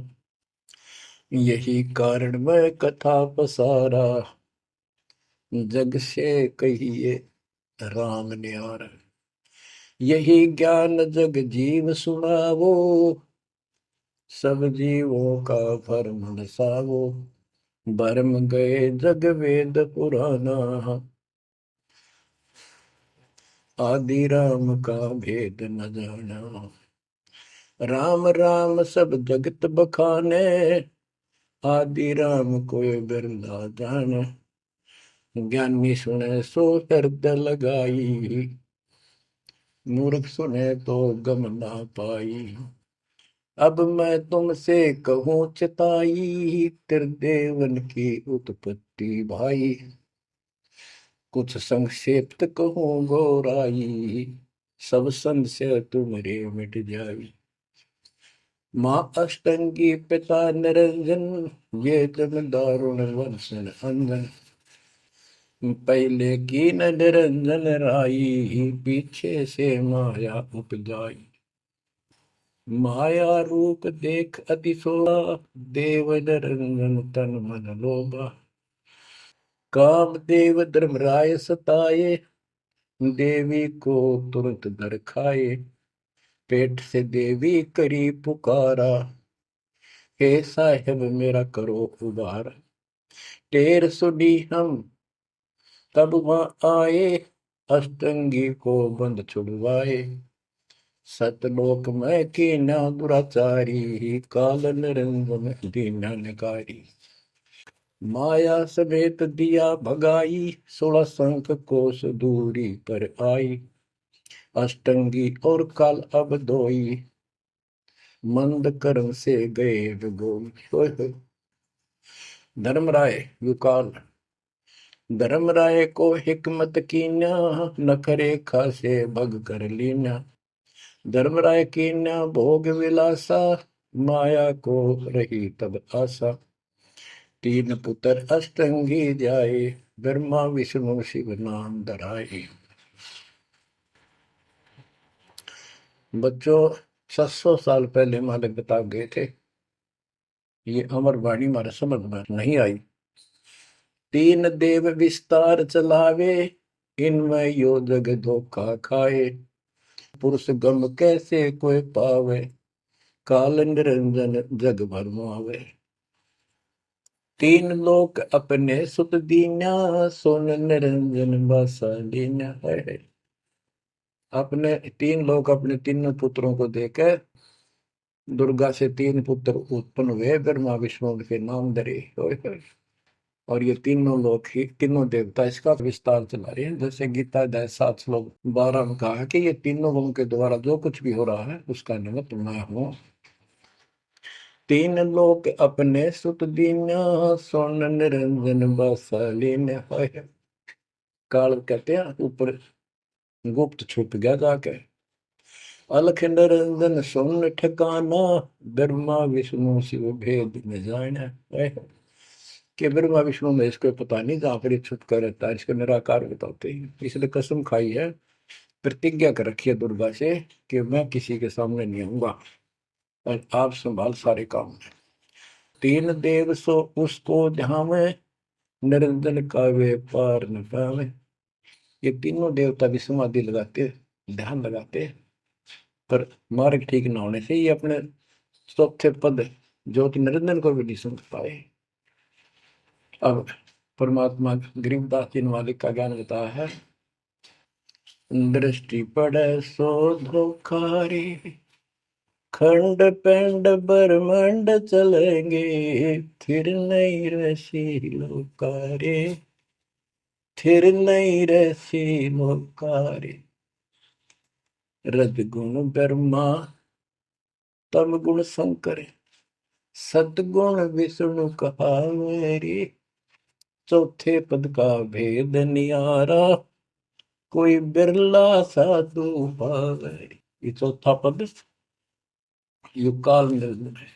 यही कारण मैं कथा पसारा, जग से कहिए राम न्यारा। यही ज्ञान जग जीव सुनावो, सब जीवों का भरम नसावो। भरम गए जग वेद पुराना, आदि राम का भेद न जाना। राम राम सब जगत बखाने, आदि राम कोई बिरला जाने। ज्ञानी सुने सो हृदय लगाई, मूर्ख सुने तो गम ना पाई। अब मैं तुमसे कहूँ चिताई, त्रिदेवन की उत्पत्ति भाई। कुछ संक्षेप्त कहूँ गौराई, सब संशय तुमरे मिट जाई। माँ अष्टंगी पिता निरंजन, ये जन दारुण वंशन अंजन। पहले की न निरंजन राई, पीछे से माया उपजाई। माया रूप देख अतिशोभा, देव निरंजन तन मन लोभा। काम देव धर्मराय सताए, देवी को तुरंत दर खाए। पेट से देवी करी पुकारा, हे साहेब मेरा करो उबार। टेर सुनी हम तब वहां आए, अष्टंगी को बंद छुड़वाए। सतलोक में कीना दुराचारी, काल निरंजन दीना नकारी। माया समेत दिया भगाई, 16 संख कोस दूरी पर आई। अष्टंगी और काल अब दोई, मंद कर्म से गए विगोई। धर्मराय युकाल, धर्मराय को हिकमत कीन्या, नखरे खासे भग कर लीन्या। धर्मराय कीन्या भोग विलासा, माया को रही तब आशा। तीन पुत्र अष्टंगी जाए, ब्रह्मा विष्णु शिव नाम धराए। बच्चों 700 साल पहले हमारे बता गए थे, ये अमर वाणी हमारे समझ में नहीं आई। तीन देव विस्तार चलावे, इनमें यो जग धोखा खाए। पुरुष गम कैसे कोई पावे, काल निरंजन जग भरमावे। तीन लोक अपने सुत दीन्या, सोन निरंजन बासा लीन्या है। अपने तीन लोग अपने तीनों पुत्रों को देकर दुर्गा से तीन पुत्र उत्पन्न हुए, ब्रह्मा विष्णु के नाम धरे। और ये तीनों लोग ही तीनों देवता इसका विस्तार चला रहे हैं। जैसे गीता अध्याय 7 श्लोक 12 में कहा कि ये तीनों लोगों के द्वारा जो कुछ भी हो रहा है उसका निमित्त मैं हूं। तीन लोग अपने सुत दीन्या, स्वर्ण निरंजन बसलीन। काल कहते हैं ऊपर गुप्त छुप गया जाके। अलख निरंजन सुन ठिकाना, ब्रह्मा विष्णु शिव भेद न जाना। कि ब्रह्मा विष्णु में इसको पता नहीं, जहां पर छुपका रहता है इसको निराकार बताते हैं। इसलिए कसम खाई है, प्रतिज्ञा कर रखी है दुर्गा से कि मैं किसी के सामने नहीं आऊंगा और आप संभाल सारे काम। तीन देव सो उसको ध्यावे, निरंजन का वे पार न पावे। ये तीनों देवता भी समाधि लगाते, ध्यान लगाते, पर मार्ग ठीक न होने से ये अपने चौथे पद ज्योति निरंजन को भी नहीं समझ पाए। अब परमात्मा गरीबदास जी मालिक का ज्ञान बताया है। दृष्टि पड़े सो धोखारी, खंड पेंड ब्रह्मांड चलेंगे, फिर नहीं रसी लोकारे, फिर नहीं रसी लोकारे। रजगुण ब्रह्मा, तम गुण शंकर, सतगुण विष्णु कहावेरी। चौथे पद का भेद नियारा, कोई बिरला साधु पावेरी। ये चौथा पद युगकाल निर्णय है।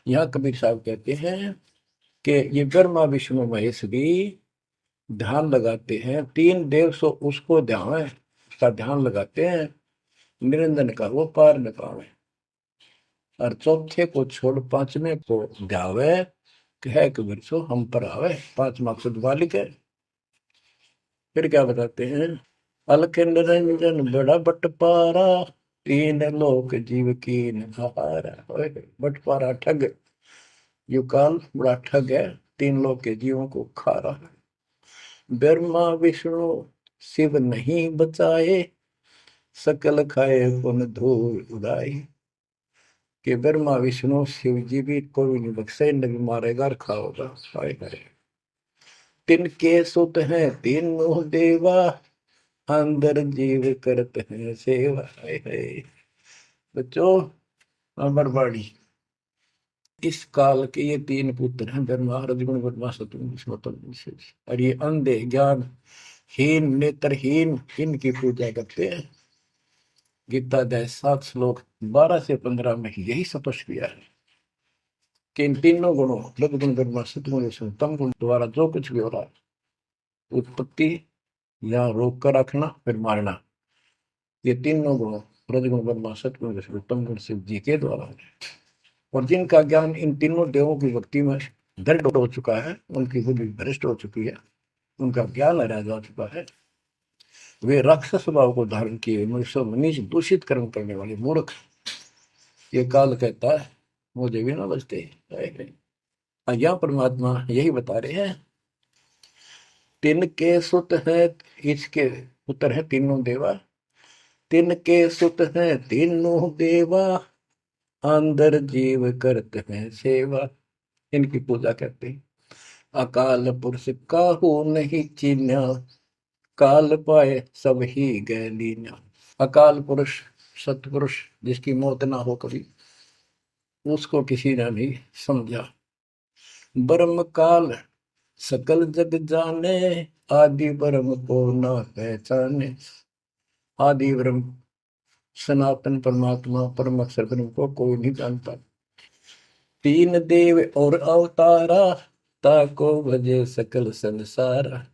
यहाँ कबीर साहब कहते हैं कि ये ब्रह्मा विष्णु महेश भी ध्यान लगाते हैं। तीन देव सो उसको ध्यान है, उसका ध्यान लगाते हैं, निरंजन का वो पार न पावे। और चौथे को छोड़ पांचवें को ध्यावे, कह कबीर सो हम पर आवे। पांच मकसद वालिक है। फिर क्या बताते हैं, अलख निरंजन बड़ा बटपारा, तीन लोक जीव की नहारा। बटपारा ठग, युकाल बड़ा ठग है, तीन लोक के जीवों को खा रहा है। ब्रह्मा विष्णु शिव नहीं बचाए, सकल खाए पुन धूल उड़ाई। कि ब्रह्मा विष्णु शिव जी भी कोई नहीं बख्शे, न भी मारेगा और खाओगा। करे तिनके सुत हैं तीनों देवा, अंदर जीव करते हैं सेवा। बच्चों अमरवाड़ी, इस काल के ये तीन पुत्र हैं, ब्रह्मा रजगुण ब्रह्मा सतगुण विष्णु। और ये अंधे ज्ञान हीन नेत्रहीन इनकी पूजा करते हैं। गीता अध्याय 7 श्लोक 12 से 15 में यही स्पष्ट किया है कि इन तीनों गुणों रजगुण ब्रह्मा सतगुण विष्णु तम गुण द्वारा जो कुछ भी हो रहा है, उत्पत्ति या रोक कर रखना फिर मारना, ये तीनों गुण रजगुण ब्रह्मा सतगुण विष्णु तम गुण शिव जी के द्वारा है। और जिनका ज्ञान इन तीनों देवों की भक्ति में दृढ़ हो चुका है, उनकी बुद्धि भ्रष्ट हो चुकी है, उनका ज्ञान हरा जा चुका है, वे राक्षस स्वभाव को धारण किए मनुष्य मनीष दूषित कर्म करने वाले मूर्ख, ये काल कहता है मुझे भी ना बचते। यहाँ परमात्मा यही बता रहे हैं, तीन के सुत हैं, इसके पुत्र हैं तीनों देवा, तीन के सुत हैं तीनों देवा, अंदर जीव करते हैं सेवा। इनकी पूजा करते हैं। अकाल पुरुष काहू नहीं चीन्या, काल पाए सब ही गए लीन्या। अकाल पुरुष सतपुरुष जिसकी मौत ना हो कभी, उसको किसी ने नहीं समझा। ब्रह्म काल सकल जग जाने, आदि ब्रह्म को न पहचाने। आदि ब्रह्म सनातन परमात्मा परम अक्षर ब्रह्म को कोई नहीं जानता। तीन देव और अवतारा, ताको भजे सकल संसारा।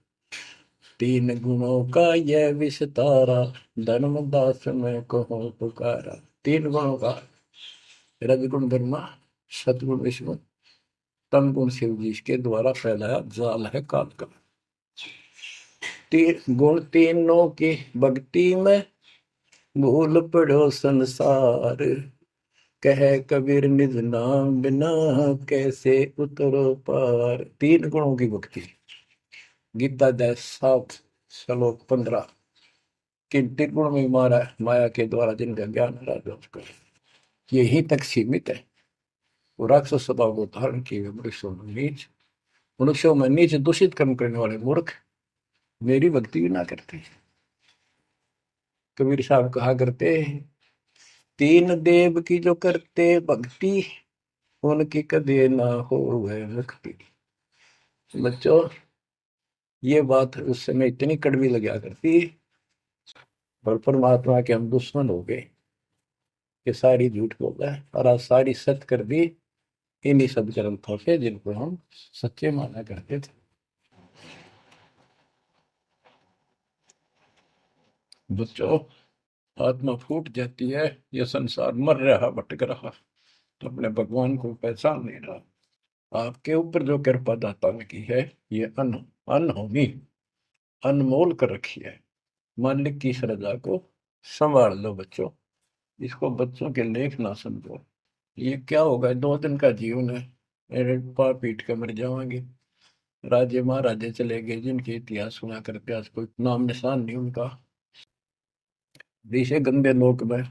तीन गुणों का यह विस्तारा, धर्मदास में कहो पुकारा। तीन गुणों का, रजगुण ब्रह्मा, सतगुण विष्णु, तम गुण शिव जी के द्वारा फैलाया जाल है काल का। तीन गुण तीनों की भक्ति में, भूल पड़ो संसार। कह कबीर निज नाम बिना, कैसे उतरो पार। तीन गुणों की भक्ति। गीता 7 श्लोक 15। किन तीन गुण में मारा माया के द्वारा जिनका ज्ञान राजा उसका यही तक सीमित है। वो राक्षस स्वभाव को धारण किए मनुष्यों में नीच, मनुष्यों में नीच दूषित कर्म करने वाले मूर्ख मेरी भक्ति भी ना करते। कबीर साहब कहा करते, तीन देव की जो करते भक्ति, उनकी कदे ना हो वह मुक्ति। बच्चों, ये बात उस समय इतनी कड़वी लगा करती, पर परमात्मा के हम दुश्मन हो गए कि सारी झूठ बोल रहा है, और आज सारी सत्य कर दी इन्हीं सब ग्रंथों से जिनको हम सच्चे माना करते थे। बच्चों, आत्मा फूट जाती है, यह संसार मर रहा भटक रहा, तो अपने भगवान को पहचान नहीं रहा। आपके ऊपर जो कृपा दाता ने की है, ये अनहोनी अनमोल कर रखी है। मालिक की श्रद्धा को संभाल लो बच्चों, इसको बच्चों के लेख ना समझो। ये क्या होगा, 2 दिन का जीवन है, मेरे पा पीट के मर जाओगे। राजे महाराजे चले गए जिनके इतिहास सुना करते, आज कोई नाम निशान नहीं उनका। इसे गंदे लोक में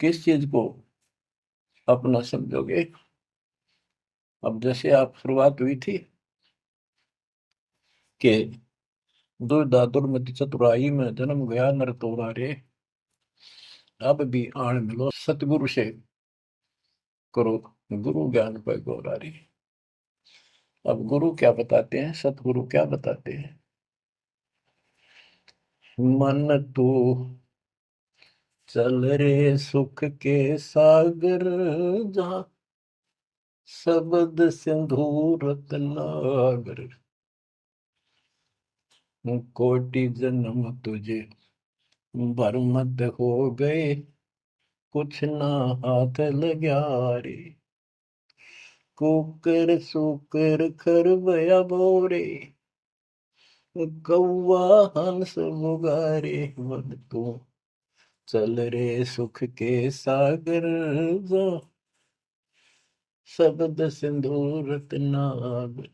किस चीज को अपना समझोगे। अब जैसे आप शुरुआत हुई थी कि दुर्धा दुर्मति चतुराई में जन्म गया नर तोरा रे, अब भी आण मिलो सतगुरु से करो गुरु ज्ञान पर गौरारी। अब गुरु क्या बताते हैं, सतगुरु क्या बताते हैं। मन तू चल रे सुख के सागर, जहाँ शब्द सिंधु रत्नागर। कोटि जन्म तुझे भरमत हो गए, कुछ ना हाथ लग्या रे। कुकर सुकर खरबया बोरे, कौवा हंस मुगारे। मन तू चल रे सुख के सागर, जो शब्द सिंधु रत्नागर।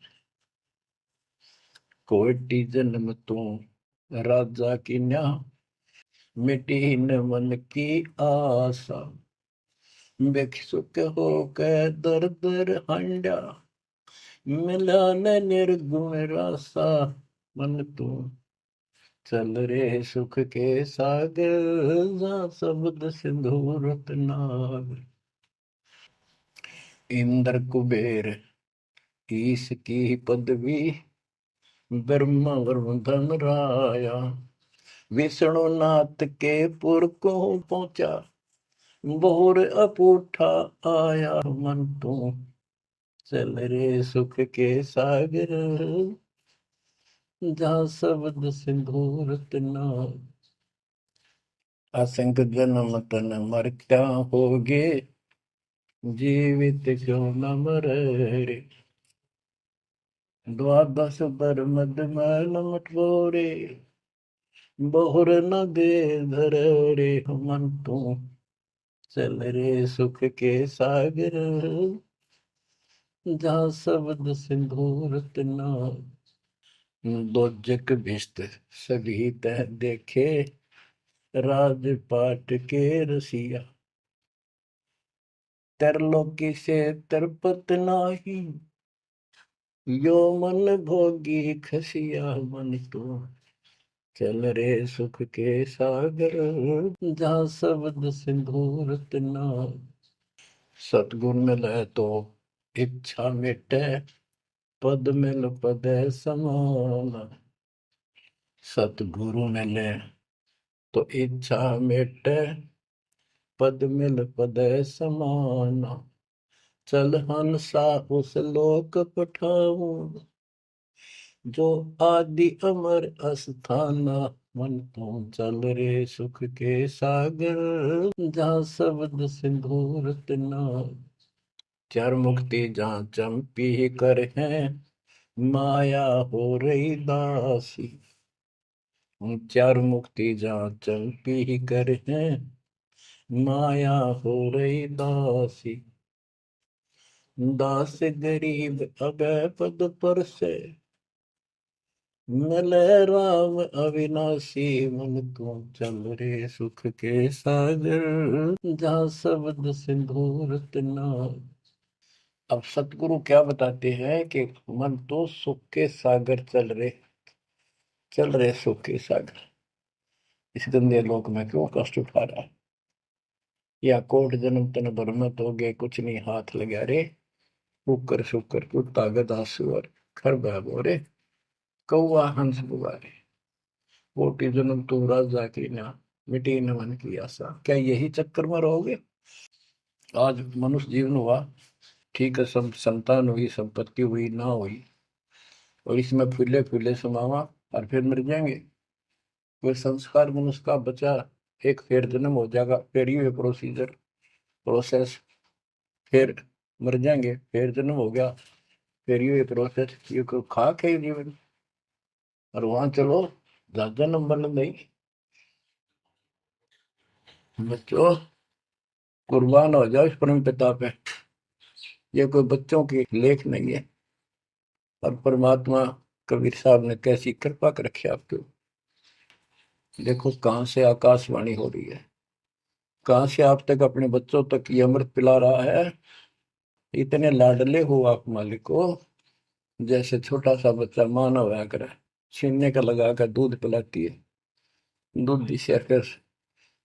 कोटि जन्म तू राजा की न्या, मिटी न मन की आशा। भिक्षुक होकर दर दर हंडा, मिला न निर्गुण रासा। मन तू चल रे सुख के सागर, जहाँ शब्द सिंधु रत्नागर। इंद्र कुबेर ईश की पदवी, ब्रह्मा वरुण धन राया। विष्णु नाथ के पुर को पहुंचा, बोर अपूठा आया। मन तू चल रे सुख के सागर, जहाँ शब्द सिंधु रत्नागर। असंख्य जन्म तन मरता होगे, जीवित क्यों न मरे रे। द्वादश बर मद मैल मटोरे, बहुर न दे धर रे। मन तू चल रे सुख के सागर, जहाँ शब्द सिंधु रत्नागर। दो जग भिष्ट सभी तह देखे, राजपाट के रसिया। तरलोकी से तरपत नाही, यो मन भोगी खसिया। मन तो चल रे सुख के सागर, जहाँ शब्द सिंधु रत्नागर। सतगुर मिले तो इच्छा मिटे, पद मिल पद समान। सतगुरु मिले तो इच्छा मिटे, पद मिल पद समान। चल हंसा उस लोक पठाऊं, जो आदि अमर अस्थाना। मन तुम चल रे सुख के सागर, जहाँ शब्द सिंदूर तना। चार मुक्ति जहाँ चंपी कर है, माया हो रही दासी। चार मुक्ति जहाँ चंपी कर है, माया हो रही दासी। दास गरीब अभय पद पर से, मिले राम अविनाशी। मन तुम चल रे सुख के सागर, जहाँ शब्द सिंदूर तना। अब सतगुरु क्या बताते हैं कि मन तो सुख के सागर चल रहे सुख के सागर। इस गंदे लोक में क्यों कष्ट उठा रहा है? या कोट जन्म तन भरमत हो गए, कुछ नहीं हाथ लगा रे। शुक्र शुक्र कुत्ता गधा सुअर, खर बोरे, कौआ हंस पुकारे। कोटि जन्म तू राजा की ना, मिटी न मन की आशा। क्या यही चक्कर में रहोगे? आज मनुष्य जीवन हुआ, ठीक है, सब संतान हुई, संपत्ति हुई ना हुई, और इसमें फूले फूले समावा, और फिर मर जाएंगे। कोई संस्कार मनुष्य का बचा, एक फिर जन्म हो जाएगा, फिर ये प्रोसीजर प्रोसेस, फिर मर जाएंगे, फिर जन्म हो गया, फिर ये प्रोसेस। ये कोई खाक है जीवन? और वहां चलो ज्यादा नंबर नहीं। बच्चों, कुर्बान हो जाओ इस परम पिता पे। ये कोई बच्चों की लेख नहीं है। और परमात्मा कबीर साहब ने कैसी कृपा कर रखी आपके। देखो कहां से आकाशवाणी हो रही है, कहां से आप तक अपने बच्चों तक ये अमृत पिला रहा है। इतने लाडले हो आप मालिक को, जैसे छोटा सा बच्चा मानव होया करे, छीनने का लगा कर दूध पिलाती है। दूध दिशा फिर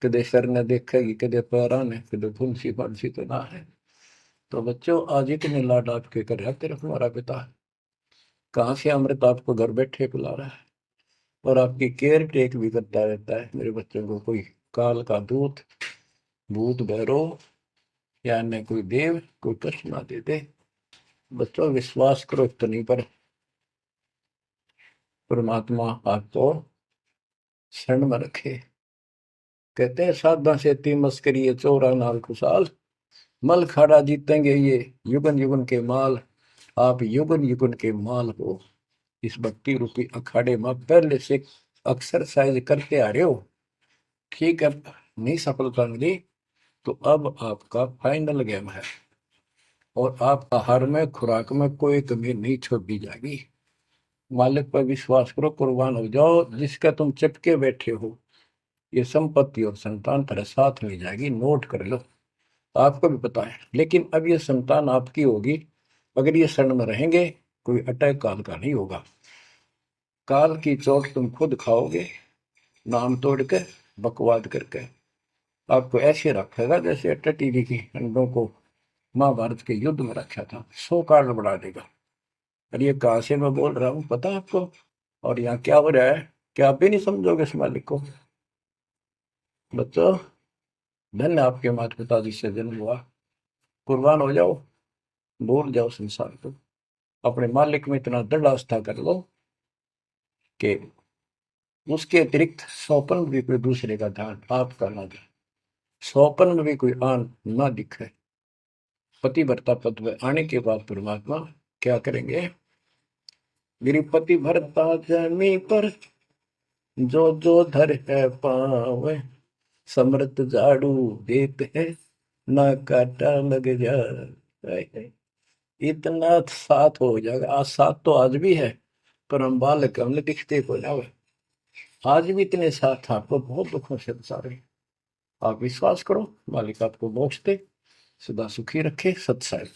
कदे सर ने देखेगी, कदे पैरा ने, कदे फुंसी फांसी तो ना है। तो बच्चों, आज इतने लाड आपके कर रहा तेरा हमारा पिता। कहाँ से अमृत आपको घर बैठे पिला रहा है, और आपकी केयर टेक भी करता रहता है मेरे बच्चों को। कोई काल का दूत, भूत भैरव या अन्य कोई देव कोई कष्ट ना दे दे। बच्चों, विश्वास करो इतनी पर, परमात्मा आपको शरण में रखे। कहते हैं साधा से ती मस्करी चौरा नाल खुशाल, मल खाड़ा जीतेंगे ये युगन युगन के माल। आप युगन युगन के माल हो। इस भक्ति रूपी अखाड़े में पहले से एक्सरसाइज करते आ रहे हो, ठीक है। नहीं सफलता मिली तो अब आपका फाइनल गेम है, और आप आहार में खुराक में कोई कमी नहीं छोड़ी जाएगी। मालिक पर विश्वास करो, कुर्बान हो जाओ। जिसका तुम चिपके बैठे हो, ये संपत्ति और संतान तेरे साथ मिल जाएगी, नोट कर लो। आपको भी पता है, लेकिन अब ये संतान आपकी होगी अगर ये शरण में रहेंगे। कोई अटैक काल का नहीं होगा, काल की चोट तुम खुद खाओगे, नाम तोड़ के, बकवाद करके। आपको ऐसे रखेगा जैसे टीवी की अंडों को महाभारत के युद्ध में रखा था, 100 कार्ड बढ़ा देगा। और ये कहां से मैं बोल रहा हूँ पता है आपको? और यहाँ क्या हो रहा है, क्या आप भी नहीं समझोगे इस मालिक को? बच्चों, धन्य आपके माता पिता जिससे जन्म हुआ। कुर्बान हो जाओ, भूल जाओ संसार को, अपने मालिक में इतना दृढ़ आस्था कर लो कि उसके अतिरिक्त सौपन भी कोई दूसरे का ध्यान आपका ना दे, सौपन में भी कोई आन ना दिखे। पतिव्रता पद में आने के बाद परमात्मा क्या करेंगे? मेरी पतिव्रता जमी पर जो जो धर है पावे, समृत झाड़ू देते हैं, ना काटा लग जाए। इतना साथ हो जाएगा। आज साथ तो आज भी है, पर हम बालक हमने दिखते को जावे। आज भी इतने साथ आपको बहुत दुखों से सारे। आप विश्वास करो, मालिक आपको मोक्ष दे, सदा सुखी रखे। सत्संग